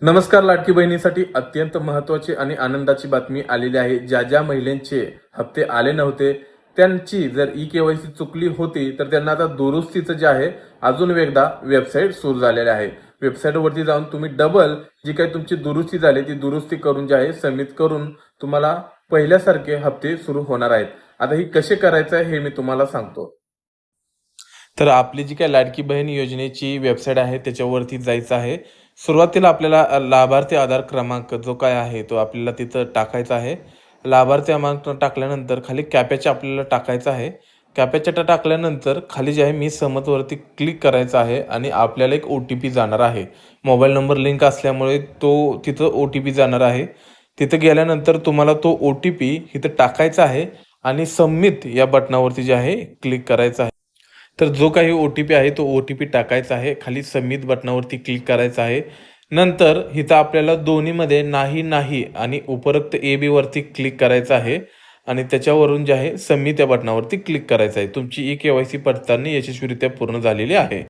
नमस्कार. लाडकी बहिणीसाठी अत्यंत महत्त्वाची आणि आनंदाची बातमी आलेली आहे. ज्या ज्या महिलांचे हप्ते आले नव्हते त्यांची जर ई-केवायसी चुकली होती तर त्यांना आता दुरुस्तीचं जे आहे अजून एकदा वेबसाईट सुरू झालेली आहे. वेबसाईटवरती जाऊन तुम्ही डबल जी काही तुमची दुरुस्ती झाली ती दुरुस्ती करून जे आहे सबमिट करून तुम्हाला पहिल्यासारखे हप्ते सुरू होणार आहेत. आता ही कसे करायचं आहे हे मी तुम्हाला सांगतो. तर आपली जी काही लाडकी बहीण योजनेची वेबसाईट आहे त्याच्यावरती जायचं आहे. सुरुवातीला आपल्याला लाभार्थी आधार क्रमांक जो काय आहे तो आपल्याला तिथं टाकायचा आहे. लाभार्थी क्रमांक टाकल्यानंतर खाली कॅप्चा आपल्याला टाकायचा आहे. कॅप्चा टाकल्यानंतर खाली जे आहे मी सहमतवरती क्लिक करायचं आहे आणि आपल्याला एक OTP जाणार आहे. मोबाईल नंबर लिंक असल्यामुळे तो तिथं OTP जाणार आहे. तिथं गेल्यानंतर तुम्हाला तो OTP इथं टाकायचा आहे आणि सबमिट या बटनावरती जे आहे क्लिक करायचं आहे. तर जो काही OTP आहे तो OTP टाकायचा आहे. खाली सबमिट बटनावरती क्लिक करायचं आहे. नंतर इथं आपल्याला दोन्हीमध्ये नाही नाही आणि उपरोक्त AB वरती क्लिक करायचं आहे आणि त्याच्यावरून जे आहे सबमिट या बटनावरती क्लिक करायचं आहे. तुमची ई-केवायसी पडताळणी यशस्वीरित्या पूर्ण झालेली आहे.